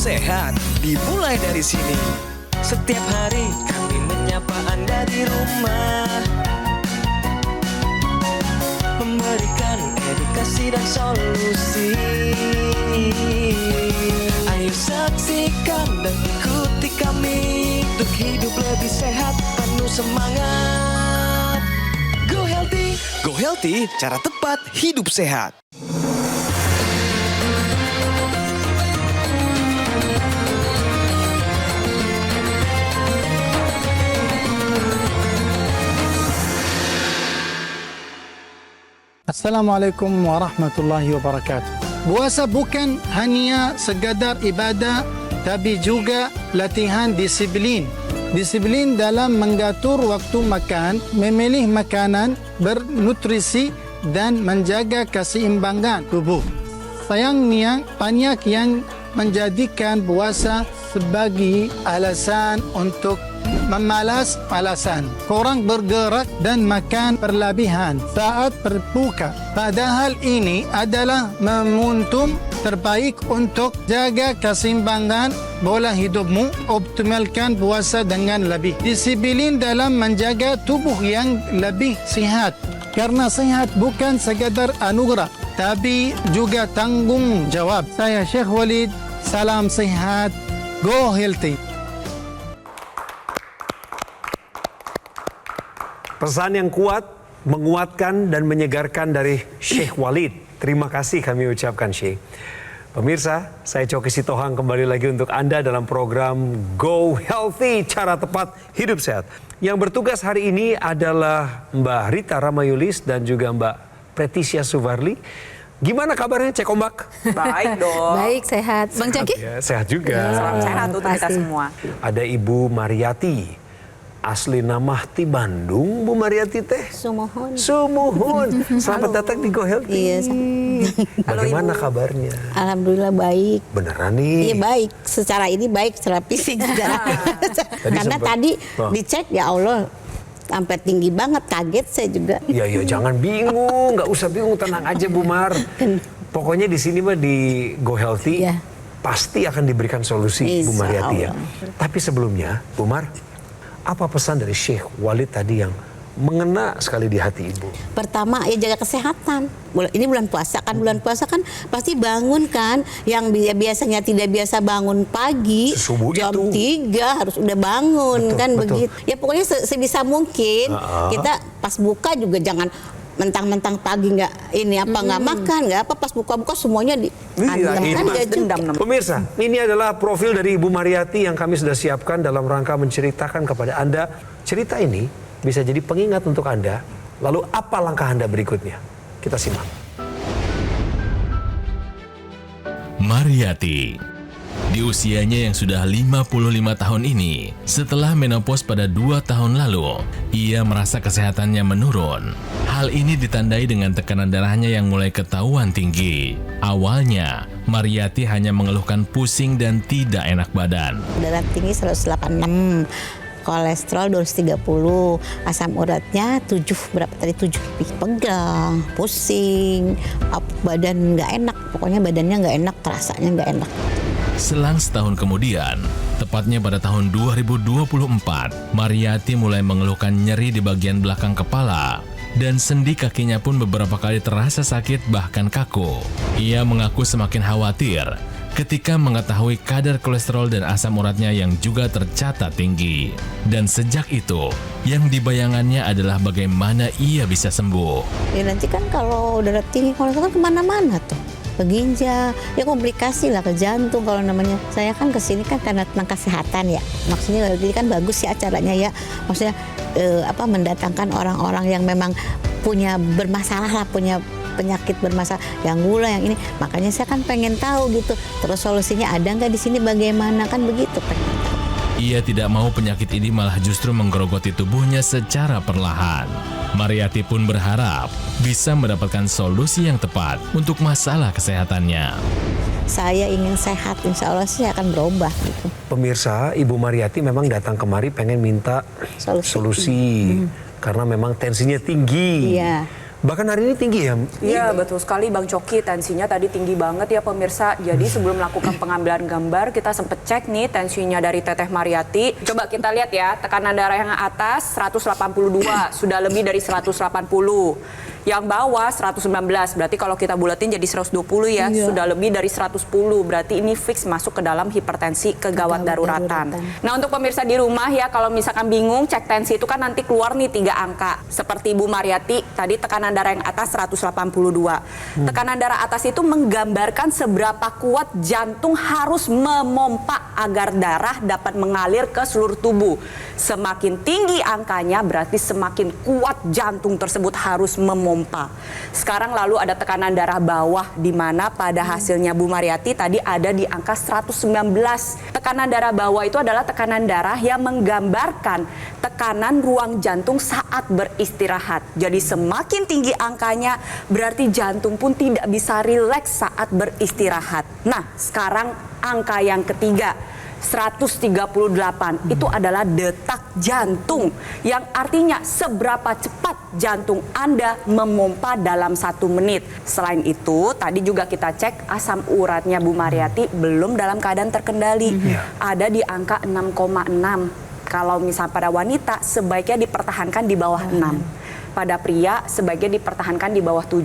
sehat dimulai dari sini. Setiap hari kami menyapa Anda di rumah, memberikan edukasi dan solusi. Ayo saksikan dan ikuti kami untuk hidup lebih sehat, penuh semangat. Go Healthy. Go Healthy, cara tepat hidup sehat. Assalamualaikum warahmatullahi wabarakatuh. Puasa bukan hanya sekadar ibadah, tapi juga latihan disiplin. Disiplin dalam mengatur waktu makan, memilih makanan bernutrisi dan menjaga keseimbangan tubuh. Sayangnya, banyak yang menjadikan puasa sebagai alasan untuk memalas-malasan, kurang bergerak dan makan berlebihan saat berbuka. Padahal ini adalah momentum terbaik untuk jaga keseimbangan pola hidupmu, optimalkan puasa dengan lebih disiplin dalam menjaga tubuh yang lebih sihat. Karena sehat bukan sekadar anugerah, tapi juga tanggung jawab. Saya Syekh Walid, salam sehat, Go Healthy. Pesan yang kuat, menguatkan dan menyegarkan dari Syekh Walid. Terima kasih kami ucapkan Syekh. Pemirsa, saya Coki Sitohang kembali lagi untuk Anda dalam program Go Healthy, cara tepat hidup sehat. Yang bertugas hari ini adalah Mbak Rita Ramayulis dan juga Mbak Preticia Suvarli. Gimana kabarnya Cek Ombak? Baik dong. Baik, sehat. Bang Coki? Ya, sehat juga. Salam sehat untuk kita semua. Ada Ibu Mariati. Asli nama ti Bandung, Bu Mariati teh. Sumuhun. Sumuhun. Selamat datang di Go Healthy. Iya. Bagaimana kabarnya? Alhamdulillah baik. Beneran nih? Iya baik. Secara ini baik, secara fisik juga. Karena tadi dicek ya Allah sampai tinggi banget, kaget saya juga. Iya, jangan bingung, nggak usah bingung, tenang aja Bu Mar. Pokoknya di sini mah di Go Healthy pasti akan diberikan solusi Bu Mariati ya. Tapi sebelumnya Bu Mar, apa pesan dari Syekh Walid tadi yang mengena sekali di hati Ibu? Pertama ya jaga kesehatan. Ini bulan puasa kan pasti bangun kan. Yang biasanya tidak biasa bangun pagi, Subuh jam itu. 3 harus udah bangun, Betul, kan betul. begitu. Ya pokoknya sebisa mungkin kita pas buka juga jangan mentang-mentang pagi nggak makan nggak apa, pas buka-buka semuanya dendam. Pemirsa, ini adalah profil dari Ibu Mariati yang kami sudah siapkan dalam rangka menceritakan kepada Anda. Cerita ini bisa jadi pengingat untuk Anda. Lalu apa langkah Anda berikutnya? Kita simak. Mariati di usianya yang sudah 55 tahun ini, setelah menopause pada 2 tahun lalu, ia merasa kesehatannya menurun. Hal ini ditandai dengan tekanan darahnya yang mulai ketahuan tinggi. Awalnya, Mariati hanya mengeluhkan pusing dan tidak enak badan. Darah tinggi 186, kolesterol 230, asam uratnya 7, berapa tadi 7 lebih, pegal, pusing, badan nggak enak, pokoknya badannya nggak enak, rasanya nggak enak. Selang setahun kemudian, tepatnya pada tahun 2024, Mariati mulai mengeluhkan nyeri di bagian belakang kepala dan sendi kakinya pun beberapa kali terasa sakit bahkan kaku. Ia mengaku semakin khawatir ketika mengetahui kadar kolesterol dan asam uratnya yang juga tercatat tinggi. Dan sejak itu, yang dibayangannya adalah bagaimana ia bisa sembuh. Ya nanti kan kalau darah tinggi kolesterol kan kemana-mana tuh. Ke ginjal, ya komplikasi lah ke jantung kalau namanya. Saya kan kesini kan karena tentang kesehatan ya. Maksudnya jadi kan bagus ya acaranya ya. Maksudnya mendatangkan orang-orang yang memang punya bermasalah lah, punya penyakit bermasalah, yang gula, yang ini. Makanya saya kan pengen tahu gitu. Terus solusinya ada nggak di sini, bagaimana, kan begitu pengen tahu. Ia tidak mau penyakit ini malah justru menggerogoti tubuhnya secara perlahan. Mariati pun berharap bisa mendapatkan solusi yang tepat untuk masalah kesehatannya. Saya ingin sehat, insya Allah saya akan berubah gitu. Pemirsa, Ibu Mariati memang datang kemari pengen minta solusi. Karena memang tensinya tinggi. Iya. Bahkan hari ini tinggi ya? Iya, betul sekali Bang Coki, tensinya tadi tinggi banget ya pemirsa. Jadi sebelum melakukan pengambilan gambar, kita sempet cek nih tensinya dari Teteh Mariati. Coba kita lihat ya, tekanan darah yang atas 182, sudah lebih dari 180. Yang bawah 119, berarti kalau kita bulatin jadi 120 ya, sudah lebih dari 110. Berarti ini fix masuk ke dalam hipertensi kegawat daruratan. Nah, untuk pemirsa di rumah ya, kalau misalkan bingung cek tensi itu kan nanti keluar nih 3 angka. Seperti Ibu Mariati, tadi tekanan darah yang atas 182. Tekanan darah atas itu menggambarkan seberapa kuat jantung harus memompa agar darah dapat mengalir ke seluruh tubuh. Semakin tinggi angkanya berarti semakin kuat jantung tersebut harus memompa. Sekarang lalu ada tekanan darah bawah, di mana pada hasilnya Bu Mariati tadi ada di angka 119. Tekanan darah bawah itu adalah tekanan darah yang menggambarkan tekanan ruang jantung saat beristirahat. Jadi semakin tinggi angkanya berarti jantung pun tidak bisa rileks saat beristirahat. Nah, sekarang angka yang ketiga 138 itu adalah detak jantung, yang artinya seberapa cepat jantung Anda memompa dalam 1 menit. Selain itu, tadi juga kita cek asam uratnya Bu Mariati belum dalam keadaan terkendali. Ada di angka 6,6. Kalau misal pada wanita sebaiknya dipertahankan di bawah 6. Pada pria sebaiknya dipertahankan di bawah 7.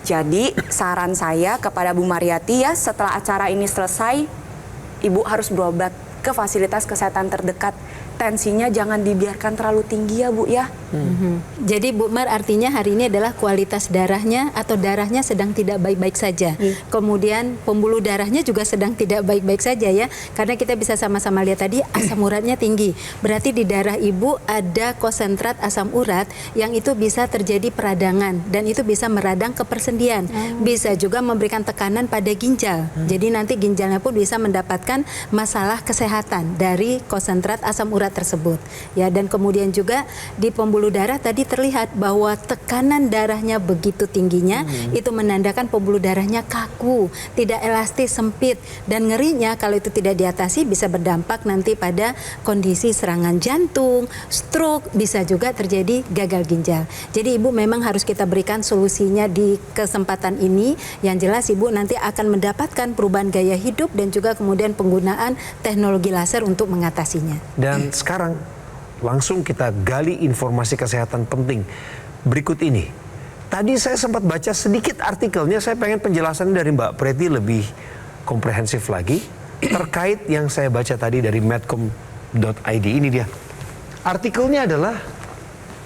Jadi saran saya kepada Bu Mariati ya, setelah acara ini selesai, Ibu harus berobat ke fasilitas kesehatan terdekat. Tensinya jangan dibiarkan terlalu tinggi ya Bu ya. Jadi Bu Mar, artinya hari ini adalah kualitas darahnya atau darahnya sedang tidak baik-baik saja. Kemudian pembuluh darahnya juga sedang tidak baik-baik saja ya. Karena kita bisa sama-sama lihat tadi asam uratnya tinggi. Berarti di darah Ibu ada konsentrat asam urat yang itu bisa terjadi peradangan dan itu bisa meradang ke persendian. Bisa juga memberikan tekanan pada ginjal. Jadi nanti ginjalnya pun bisa mendapatkan masalah kesehatan dari konsentrat asam urat tersebut ya. Dan kemudian juga di pembuluh darah tadi terlihat bahwa tekanan darahnya begitu tingginya, itu menandakan pembuluh darahnya kaku, tidak elastis, sempit, dan ngerinya kalau itu tidak diatasi bisa berdampak nanti pada kondisi serangan jantung, stroke, bisa juga terjadi gagal ginjal. Jadi Ibu memang harus kita berikan solusinya di kesempatan ini. Yang jelas Ibu nanti akan mendapatkan perubahan gaya hidup dan juga kemudian penggunaan teknologi laser untuk mengatasinya. Dan sekarang langsung kita gali informasi kesehatan penting berikut ini. Tadi saya sempat baca sedikit artikelnya, saya pengen penjelasan dari Mbak Preti lebih komprehensif lagi terkait yang saya baca tadi dari medcom.id. Ini dia. Artikelnya adalah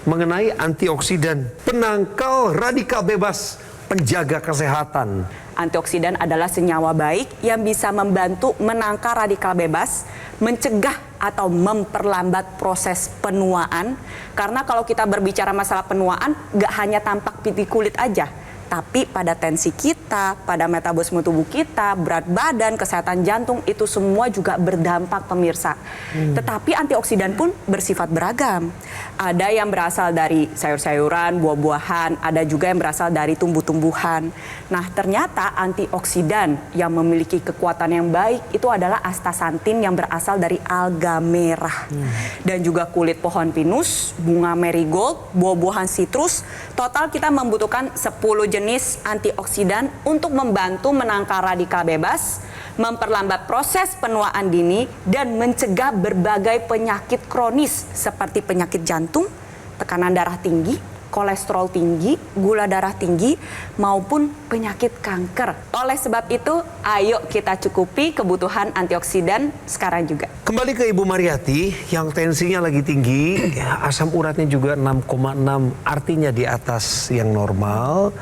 mengenai antioksidan, penangkal radikal bebas, penjaga kesehatan. Antioksidan adalah senyawa baik yang bisa membantu menangkal radikal bebas, mencegah atau memperlambat proses penuaan. Karena kalau kita berbicara masalah penuaan, nggak hanya tampak pipi kulit aja, tapi pada tensi kita, pada metabolisme tubuh kita, berat badan, kesehatan jantung, itu semua juga berdampak pemirsa. Tetapi antioksidan pun bersifat beragam. Ada yang berasal dari sayur-sayuran, buah-buahan, ada juga yang berasal dari tumbuh-tumbuhan. Nah, ternyata antioksidan yang memiliki kekuatan yang baik itu adalah astaxanthin yang berasal dari alga merah. Dan juga kulit pohon pinus, bunga marigold, buah-buahan sitrus. Total kita membutuhkan 10 jenis antioksidan untuk membantu menangkal radikal bebas, memperlambat proses penuaan dini, dan mencegah berbagai penyakit kronis seperti penyakit jantung, tekanan darah tinggi, kolesterol tinggi, gula darah tinggi, maupun penyakit kanker. Oleh sebab itu, ayo kita cukupi kebutuhan antioksidan sekarang juga. Kembali ke Ibu Mariati yang tensinya lagi tinggi, ya, asam uratnya juga 6,6, artinya di atas yang normal.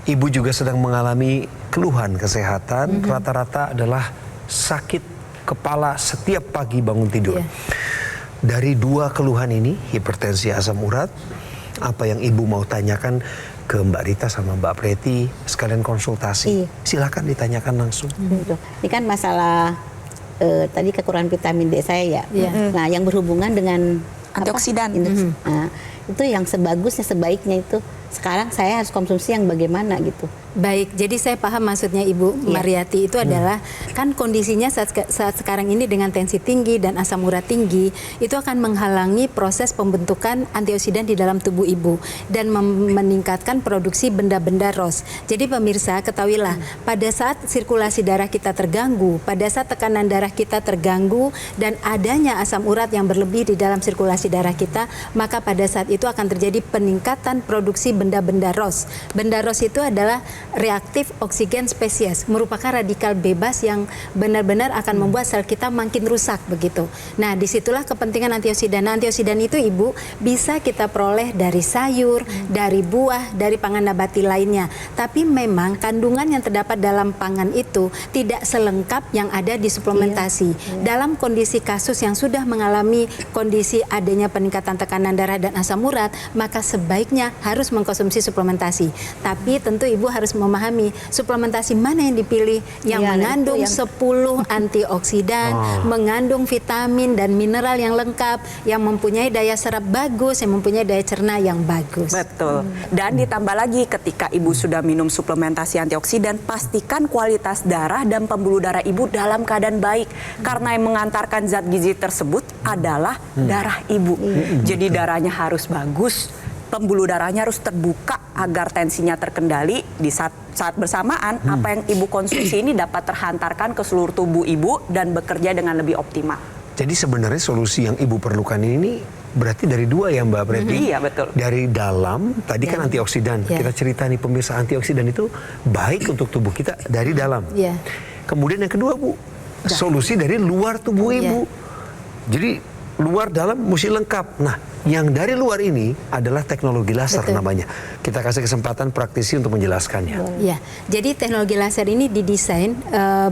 Ibu juga sedang mengalami keluhan kesehatan, rata-rata adalah sakit kepala setiap pagi bangun tidur. Dari 2 keluhan ini, hipertensi, asam urat, apa yang Ibu mau tanyakan ke Mbak Rita sama Mbak Preti, sekalian konsultasi. Silakan ditanyakan langsung. Ini kan masalah tadi kekurangan vitamin D saya ya. Nah, yang berhubungan dengan Antioksidan. Nah, itu yang sebagusnya, sebaiknya itu sekarang saya harus konsumsi yang bagaimana gitu. Baik, jadi saya paham maksudnya Ibu Mariati itu adalah kan kondisinya saat sekarang ini dengan tensi tinggi dan asam urat tinggi itu akan menghalangi proses pembentukan antioksidan di dalam tubuh Ibu dan meningkatkan produksi benda-benda ROS. Jadi pemirsa ketahuilah pada saat sirkulasi darah kita terganggu, pada saat tekanan darah kita terganggu dan adanya asam urat yang berlebih di dalam sirkulasi darah kita, maka pada saat itu akan terjadi peningkatan produksi benda-benda ROS. Benda ROS itu adalah reaktif oksigen spesies, merupakan radikal bebas yang benar-benar akan membuat sel kita makin rusak begitu. Nah, disitulah kepentingan antioksidan. Nah, antioksidan itu Ibu bisa kita peroleh dari sayur, dari buah, dari pangan nabati lainnya. Tapi memang kandungan yang terdapat dalam pangan itu tidak selengkap yang ada di suplementasi. Dalam kondisi kasus yang sudah mengalami kondisi adanya peningkatan tekanan darah dan asam urat, maka sebaiknya harus mengkonsumsi suplementasi. Tapi tentu Ibu harus memahami suplementasi mana yang dipilih yang mengandung 10 antioksidan, mengandung vitamin dan mineral yang lengkap, yang mempunyai daya serap bagus, yang mempunyai daya cerna yang bagus. Betul. Dan ditambah lagi ketika Ibu sudah minum suplementasi antioksidan, pastikan kualitas darah dan pembuluh darah Ibu dalam keadaan baik. Karena yang mengantarkan zat gizi tersebut adalah darah Ibu. Jadi darahnya harus bagus, pembuluh darahnya harus terbuka agar tensinya terkendali. Di saat bersamaan apa yang Ibu konsumsi ini dapat terhantarkan ke seluruh tubuh Ibu dan bekerja dengan lebih optimal. Jadi sebenarnya solusi yang Ibu perlukan ini berarti dari dua ya Mbak, berarti Iya, betul. dari dalam, tadi kan antioksidan. Kita cerita nih pemirsa, antioksidan itu baik untuk tubuh kita dari dalam. Kemudian yang kedua Bu, solusi dari luar tubuh Ibu. Jadi luar dalam mesti lengkap. Nah, yang dari luar ini adalah teknologi laser namanya. Kita kasih kesempatan praktisi untuk menjelaskannya. Ya, jadi teknologi laser ini didesain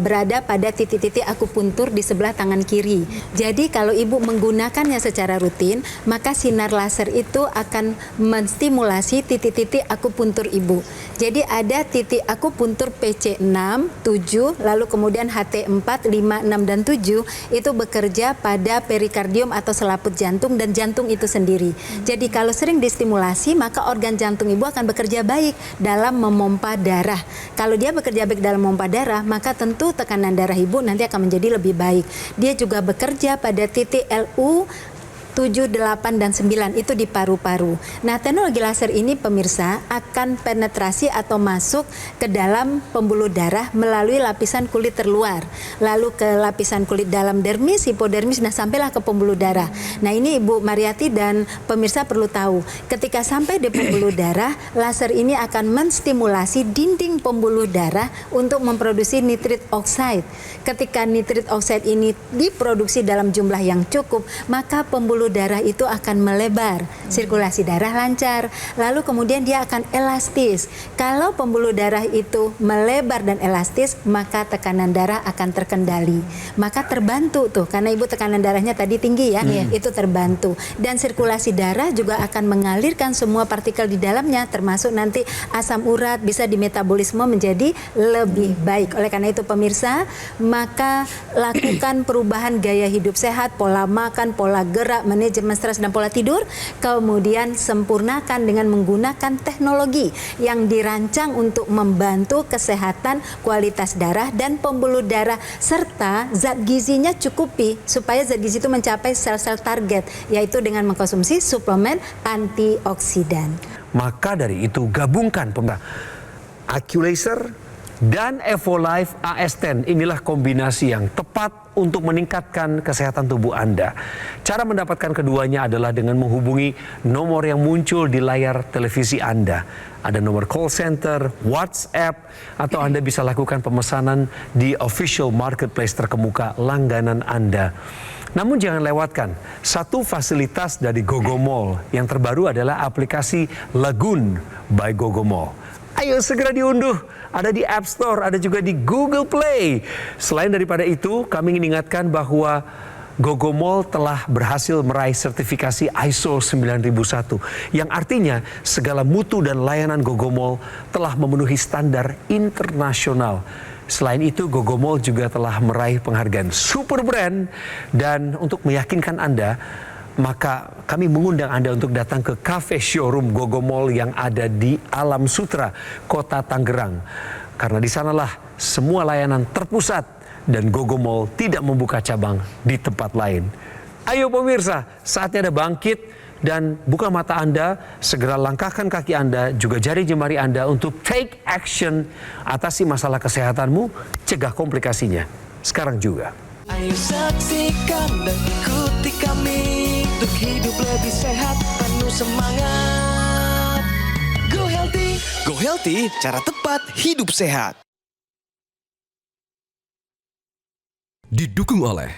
berada pada titik-titik akupuntur di sebelah tangan kiri. Jadi kalau Ibu menggunakannya secara rutin, maka sinar laser itu akan menstimulasi titik-titik akupuntur Ibu. Jadi ada titik akupuntur PC6, 7, lalu kemudian HT4, 5, 6, dan 7 itu bekerja pada perikardium atau selaput jantung dan jantung itu sendiri. Jadi kalau sering distimulasi, maka organ jantung Ibu akan bekerja baik dalam memompa darah. Kalau dia bekerja baik dalam memompa darah, maka tentu tekanan darah Ibu nanti akan menjadi lebih baik. Dia juga bekerja pada titik LU 7, 8, dan 9 itu di paru-paru. Nah, teknologi laser ini pemirsa akan penetrasi atau masuk ke dalam pembuluh darah melalui lapisan kulit terluar, lalu ke lapisan kulit dalam dermis, hipodermis, nah sampailah ke pembuluh darah. Nah, ini Ibu Mariati dan pemirsa perlu tahu, ketika sampai di pembuluh darah, laser ini akan menstimulasi dinding pembuluh darah untuk memproduksi nitrit oxide. Ketika nitrit oxide ini diproduksi dalam jumlah yang cukup, maka pembuluh darah itu akan melebar, sirkulasi darah lancar, lalu kemudian dia akan elastis. Kalau pembuluh darah itu melebar dan elastis, maka tekanan darah akan terkendali. Maka terbantu tuh, karena Ibu tekanan darahnya tadi tinggi ya, itu terbantu. Dan sirkulasi darah juga akan mengalirkan semua partikel di dalamnya, termasuk nanti asam urat bisa dimetabolisme menjadi lebih baik. Oleh karena itu pemirsa, maka lakukan perubahan gaya hidup sehat, pola makan, pola gerak, manajemen stres dan pola tidur, kemudian sempurnakan dengan menggunakan teknologi yang dirancang untuk membantu kesehatan kualitas darah dan pembuluh darah, serta zat gizinya cukupi supaya zat gizi itu mencapai sel-sel target, yaitu dengan mengkonsumsi suplemen antioksidan. Maka dari itu gabungkan Aculaser dan Evolife AS10. Inilah kombinasi yang tepat untuk meningkatkan kesehatan tubuh Anda. Cara mendapatkan keduanya adalah dengan menghubungi nomor yang muncul di layar televisi Anda. Ada nomor call center, WhatsApp, atau Anda bisa lakukan pemesanan di official marketplace terkemuka langganan Anda. Namun jangan lewatkan satu fasilitas dari Gogomall. Yang terbaru adalah aplikasi Lagoon by Gogomall. Ayo segera diunduh. Ada di App Store, ada juga di Google Play. Selain daripada itu, kami ingin ingatkan bahwa Gogomall telah berhasil meraih sertifikasi ISO 9001, yang artinya segala mutu dan layanan Gogomall telah memenuhi standar internasional. Selain itu, Gogomall juga telah meraih penghargaan Super Brand, dan untuk meyakinkan Anda maka kami mengundang Anda untuk datang ke cafe showroom Gogomall yang ada di Alam Sutra, Kota Tangerang. Karena di sanalah semua layanan terpusat dan Gogomall tidak membuka cabang di tempat lain. Ayo pemirsa, saatnya Anda bangkit dan buka mata Anda, segera langkahkan kaki Anda, juga jari jemari Anda untuk take action, atasi masalah kesehatanmu, cegah komplikasinya. Sekarang juga. Ayo saksikan dan ikuti kami untuk hidup lebih sehat, penuh semangat. Go Healthy, cara tepat hidup sehat. Didukung oleh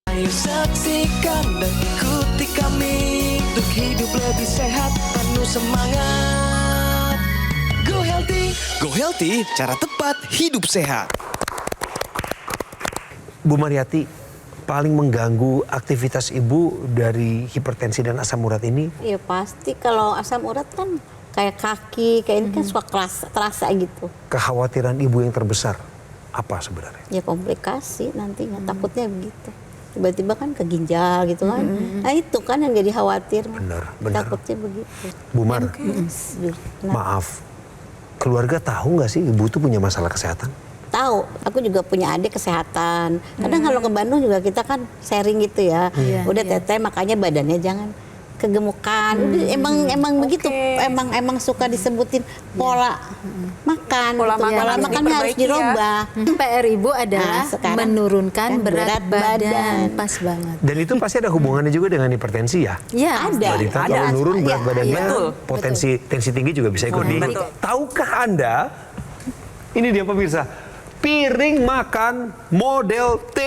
Ayo saksikan dan ikuti kami untuk hidup lebih sehat, penuh semangat. Go Healthy, cara tepat hidup sehat. Bu Mariati, paling mengganggu aktivitas Ibu dari hipertensi dan asam urat ini? Ya pasti kalau asam urat kan kayak kaki, kayak ini kan suka terasa gitu. Kekhawatiran Ibu yang terbesar apa sebenarnya? Ya komplikasi nantinya, takutnya begitu. Tiba-tiba kan ke ginjal gitu kan. Nah itu kan yang jadi khawatir. Benar. Takutnya begitu. Bu Mar, Nah, maaf, keluarga tahu nggak sih Ibu tuh punya masalah kesehatan? tahu, aku juga punya adik kesehatan. Kadang kalau ke Bandung juga kita kan sharing gitu ya. Udah teteh makanya badannya jangan kegemukan. Udah emang begitu. Emang suka disebutin pola makan. Pola gitu. makan Pola harus makannya harus diperbaiki ya. dirubah. PR Ibu adalah sekarang menurunkan kan berat badan. Pas banget. Dan itu pasti ada hubungannya juga dengan hipertensi ya? Ya, Ada. Balita kalau nurun berat badannya, betul. tensi tinggi juga bisa ikut tinggi. Betul. Tahukah Anda, ini dia pemirsa, piring makan model T.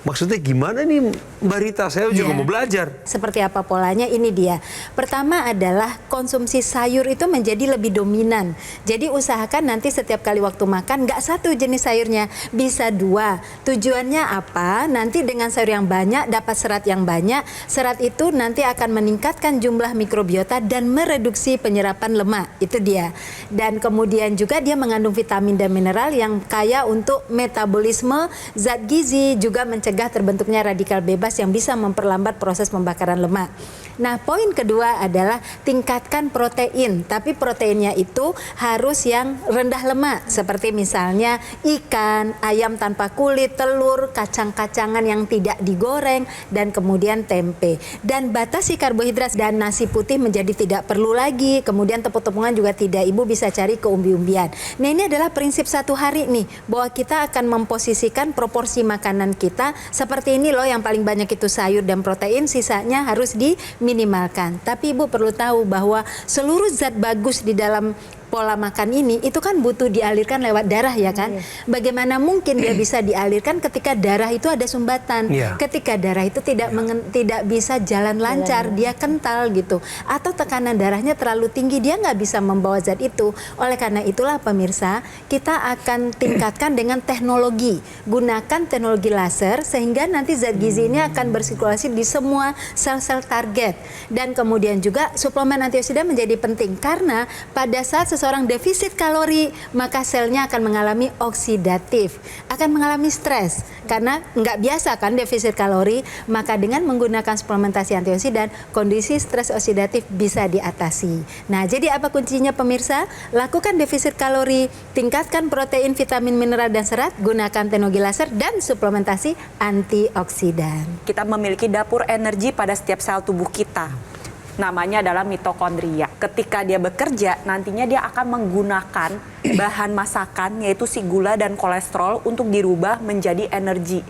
Maksudnya gimana nih Mbak Rita? Saya juga mau belajar. Seperti apa polanya? Ini dia. Pertama adalah konsumsi sayur itu menjadi lebih dominan. Jadi usahakan nanti setiap kali waktu makan nggak satu jenis sayurnya, bisa dua. Tujuannya apa? Nanti dengan sayur yang banyak dapat serat yang banyak. Serat itu nanti akan meningkatkan jumlah mikrobiota dan mereduksi penyerapan lemak. Itu dia. Dan kemudian juga dia mengandung vitamin dan mineral yang kaya untuk metabolisme zat gizi, juga mencegah terbentuknya radikal bebas yang bisa memperlambat proses pembakaran lemak. Nah, poin kedua adalah tingkatkan protein, tapi proteinnya itu harus yang rendah lemak, seperti misalnya ikan, ayam tanpa kulit, telur, kacang-kacangan yang tidak digoreng, dan kemudian tempe. Dan batasi karbohidrat dan nasi putih menjadi tidak perlu lagi, kemudian tepung-tepungan juga tidak, Ibu bisa cari ke umbi-umbian. Nah, ini adalah prinsip satu hari nih, bahwa kita akan memposisikan proporsi makanan kita seperti ini loh, yang paling banyak itu sayur dan protein, sisanya harus diminimalkan. Tapi Ibu perlu tahu bahwa seluruh zat bagus di dalam pola makan ini itu kan butuh dialirkan lewat darah ya kan. Bagaimana mungkin dia bisa dialirkan ketika darah itu ada sumbatan, ketika darah itu tidak bisa jalan lancar, dia kental gitu, atau tekanan darahnya terlalu tinggi, dia nggak bisa membawa zat itu. Oleh karena itulah pemirsa, kita akan tingkatkan dengan teknologi, gunakan teknologi laser sehingga nanti zat gizi ini akan bersirkulasi di semua sel-sel target. Dan kemudian juga suplemen antioksida menjadi penting karena pada saat seseorang defisit kalori, maka selnya akan mengalami oksidatif, akan mengalami stres karena nggak biasa kan defisit kalori. Maka dengan menggunakan suplementasi antioksidan, kondisi stres oksidatif bisa diatasi. Nah, jadi apa kuncinya pemirsa? Lakukan defisit kalori, tingkatkan protein, vitamin, mineral, dan serat, gunakan teknologi laser dan suplementasi antioksidan. Kita memiliki dapur energi pada setiap sel tubuh kita. Namanya adalah mitokondria. Ketika dia bekerja, nantinya dia akan menggunakan bahan masakan, yaitu si gula dan kolesterol, untuk dirubah menjadi energi.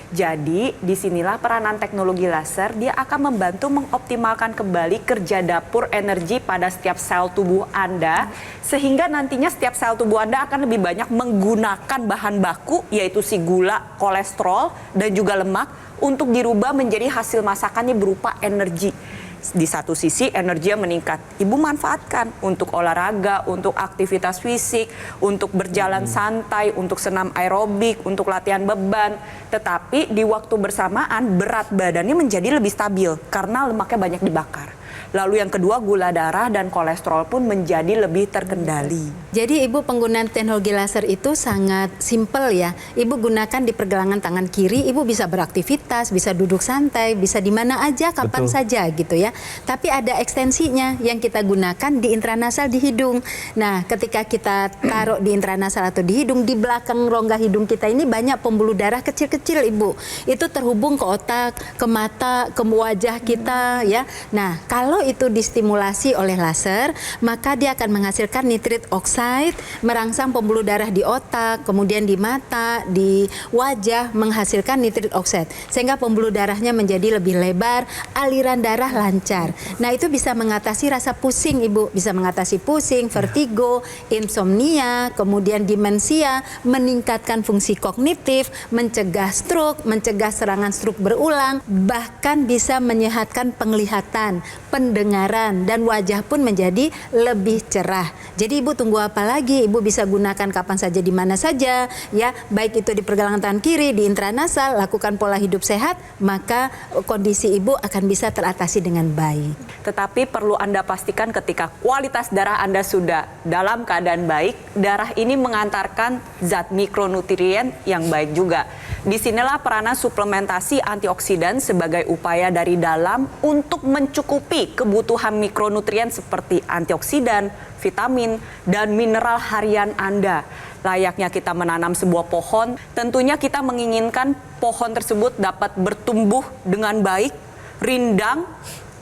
Jadi, disinilah peranan teknologi laser, dia akan membantu mengoptimalkan kembali kerja dapur energi pada setiap sel tubuh Anda, sehingga nantinya setiap sel tubuh Anda akan lebih banyak menggunakan bahan baku, yaitu si gula, kolesterol, dan juga lemak, untuk dirubah menjadi hasil masakannya berupa energi. Di satu sisi energinya meningkat, Ibu manfaatkan untuk olahraga, untuk aktivitas fisik, untuk berjalan santai, untuk senam aerobik, untuk latihan beban. Tetapi di waktu bersamaan berat badannya menjadi lebih stabil karena lemaknya banyak dibakar. Lalu yang kedua, gula darah dan kolesterol pun menjadi lebih terkendali. Jadi Ibu, penggunaan teknologi laser itu sangat simpel ya. Ibu gunakan di pergelangan tangan kiri, Ibu bisa beraktivitas, bisa duduk santai, bisa di mana aja, kapan Betul. saja gitu ya. Tapi ada ekstensinya yang kita gunakan di intranasal di hidung. Nah, ketika kita taruh di intranasal atau di hidung, di belakang rongga hidung kita ini banyak pembuluh darah kecil-kecil Ibu. Itu terhubung ke otak, ke mata, ke wajah kita ya. Nah, kalau itu distimulasi oleh laser, maka dia akan menghasilkan nitrit oxide, merangsang pembuluh darah di otak, kemudian di mata, di wajah menghasilkan nitrit oxide. Sehingga pembuluh darahnya menjadi lebih lebar, aliran darah lancar. Nah, itu bisa mengatasi rasa pusing Ibu, bisa mengatasi pusing, vertigo, insomnia, kemudian demensia, meningkatkan fungsi kognitif, mencegah stroke, mencegah serangan stroke berulang, bahkan bisa menyehatkan penglihatan, pendengaran, dan wajah pun menjadi lebih cerah. Jadi Ibu tunggu apa lagi? Ibu bisa gunakan kapan saja, di mana saja, ya, baik itu di pergelangan tangan kiri, di intranasal, lakukan pola hidup sehat, maka kondisi Ibu akan bisa teratasi dengan baik. Tetapi perlu Anda pastikan ketika kualitas darah Anda sudah dalam keadaan baik, darah ini mengantarkan zat mikronutrien yang baik juga. Disinilah peranan suplementasi antioksidan sebagai upaya dari dalam untuk mencukupi kebutuhan mikronutrien seperti antioksidan, vitamin, dan mineral harian Anda. Layaknya kita menanam sebuah pohon, tentunya kita menginginkan pohon tersebut dapat bertumbuh dengan baik, rindang,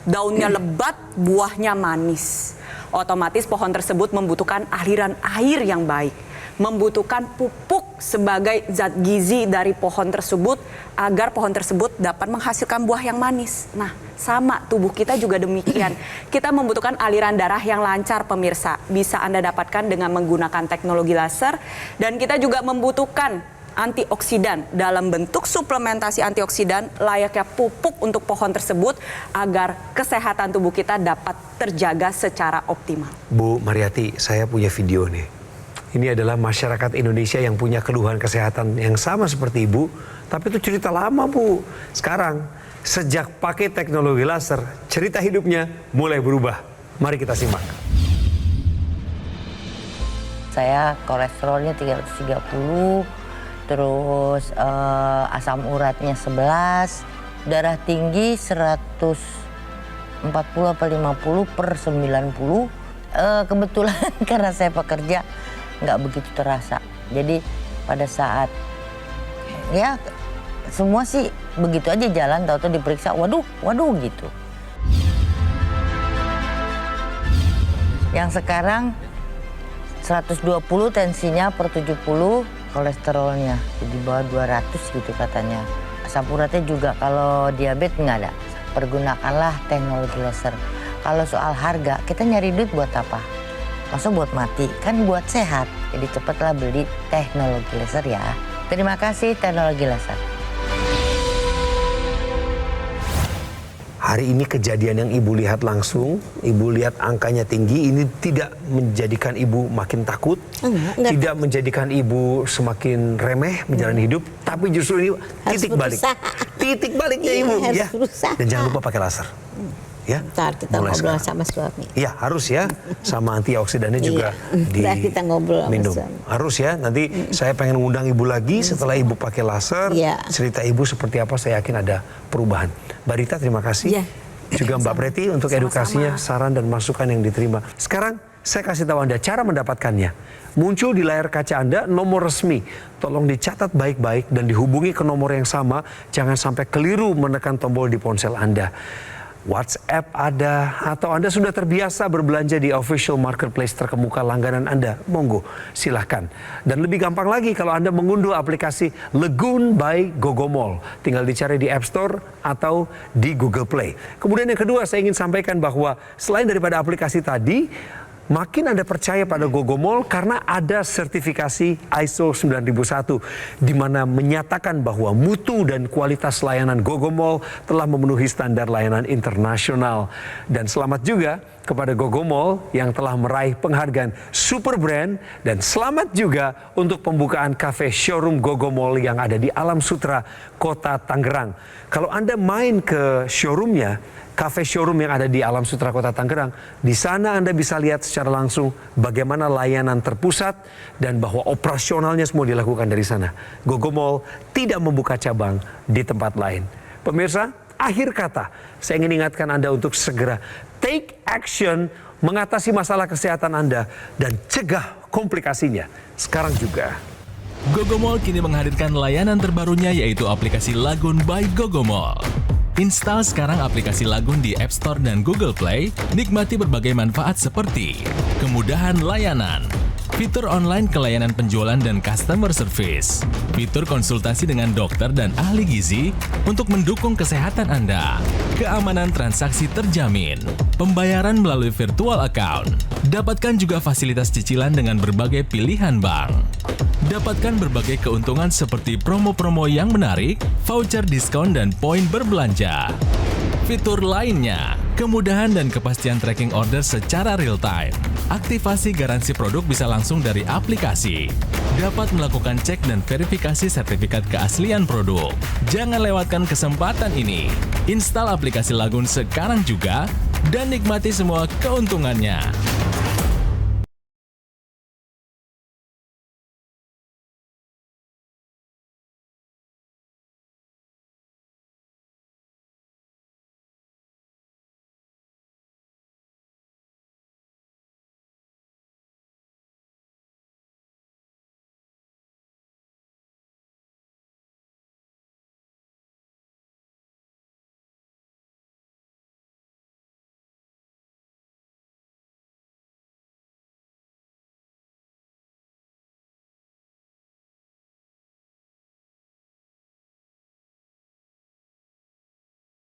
daunnya lebat, buahnya manis. Otomatis pohon tersebut membutuhkan aliran air yang baik, membutuhkan pupuk sebagai zat gizi dari pohon tersebut agar pohon tersebut dapat menghasilkan buah yang manis. Nah, sama tubuh kita juga demikian. Kita membutuhkan aliran darah yang lancar, pemirsa. Bisa Anda dapatkan dengan menggunakan teknologi laser, dan kita juga membutuhkan antioksidan dalam bentuk suplementasi antioksidan layaknya pupuk untuk pohon tersebut agar kesehatan tubuh kita dapat terjaga secara optimal. Bu Mariati, saya punya video nih. Ini adalah masyarakat Indonesia yang punya keluhan kesehatan yang sama seperti Ibu, tapi itu cerita lama Bu. Sekarang, sejak pakai teknologi laser, cerita hidupnya mulai berubah. Mari kita simak. Saya kolesterolnya 330, terus asam uratnya 11, darah tinggi 140 apa 50 per 90. Kebetulan karena saya pekerja nggak begitu terasa. Jadi pada saat ya semua sih begitu aja jalan, tahu-tahu diperiksa, waduh gitu. Yang sekarang 120 tensinya per 70, kolesterolnya di bawah 200 gitu katanya. Asam uratnya juga kalau diabetes nggak ada. Pergunakanlah teknologi laser. Kalau soal harga, kita nyari duit buat apa? Masa buat mati? Kan buat sehat. Jadi cepatlah beli teknologi laser ya. Terima kasih teknologi laser. Hari ini kejadian yang Ibu lihat langsung, Ibu lihat angkanya tinggi, ini tidak menjadikan Ibu makin takut, Enggak. tidak menjadikan Ibu semakin remeh menjalani hidup, tapi justru ini titik balik. Titik baliknya Iya, Ibu harus ya. berusaha. Dan jangan lupa pakai laser. Ya, Ntar kita mulai ngobrol sekarang. sama suami. Iya harus ya, sama antioksidannya juga Ntar kita ngobrol sama diminum. suami. Harus ya, nanti saya pengen ngundang Ibu lagi setelah Ibu pakai laser. Iya. Cerita Ibu seperti apa, saya yakin ada perubahan. Mbak Rita terima kasih. Iya. Juga Mbak Preti untuk edukasinya, saran dan masukan yang diterima. Sekarang saya kasih tahu Anda cara mendapatkannya. Muncul di layar kaca Anda nomor resmi. Tolong dicatat baik-baik dan dihubungi ke nomor yang sama. Jangan sampai keliru menekan tombol di ponsel Anda. WhatsApp ada, atau Anda sudah terbiasa berbelanja di official marketplace terkemuka langganan Anda, monggo silahkan. Dan lebih gampang lagi kalau Anda mengunduh aplikasi Legun by Gogomall. Tinggal dicari di App Store atau di Google Play. Kemudian yang kedua saya ingin sampaikan bahwa selain daripada aplikasi tadi, makin Anda percaya pada Gogomall karena ada sertifikasi ISO 9001 di mana menyatakan bahwa mutu dan kualitas layanan Gogomall telah memenuhi standar layanan internasional. Dan selamat juga kepada Gogomall yang telah meraih penghargaan Super Brand, dan selamat juga untuk pembukaan cafe showroom Gogomall yang ada di Alam Sutra, Kota Tangerang. Kalau Anda main ke showroomnya, cafe showroom yang ada di Alam Sutera Kota Tangerang. Di sana Anda bisa lihat secara langsung bagaimana layanan terpusat dan bahwa operasionalnya semua dilakukan dari sana. Gogo Mall tidak membuka cabang di tempat lain. Pemirsa, akhir kata, saya ingin ingatkan Anda untuk segera take action mengatasi masalah kesehatan Anda dan cegah komplikasinya sekarang juga. Gogo Mall kini menghadirkan layanan terbarunya yaitu aplikasi Lagun by Gogo Mall. Install sekarang aplikasi Lagun di App Store dan Google Play, nikmati berbagai manfaat seperti kemudahan layanan, fitur online kelayanan penjualan dan customer service, fitur konsultasi dengan dokter dan ahli gizi untuk mendukung kesehatan Anda, keamanan transaksi terjamin, pembayaran melalui virtual account, dapatkan juga fasilitas cicilan dengan berbagai pilihan bank. Dapatkan berbagai keuntungan seperti promo-promo yang menarik, voucher diskon dan poin berbelanja. Fitur lainnya, kemudahan dan kepastian tracking order secara real-time. Aktivasi garansi produk bisa langsung dari aplikasi. Dapat melakukan cek dan verifikasi sertifikat keaslian produk. Jangan lewatkan kesempatan ini. Install aplikasi Lagun sekarang juga dan nikmati semua keuntungannya.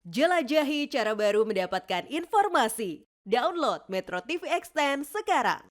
Jelajahi cara baru mendapatkan informasi. Download Metro TV Extend sekarang.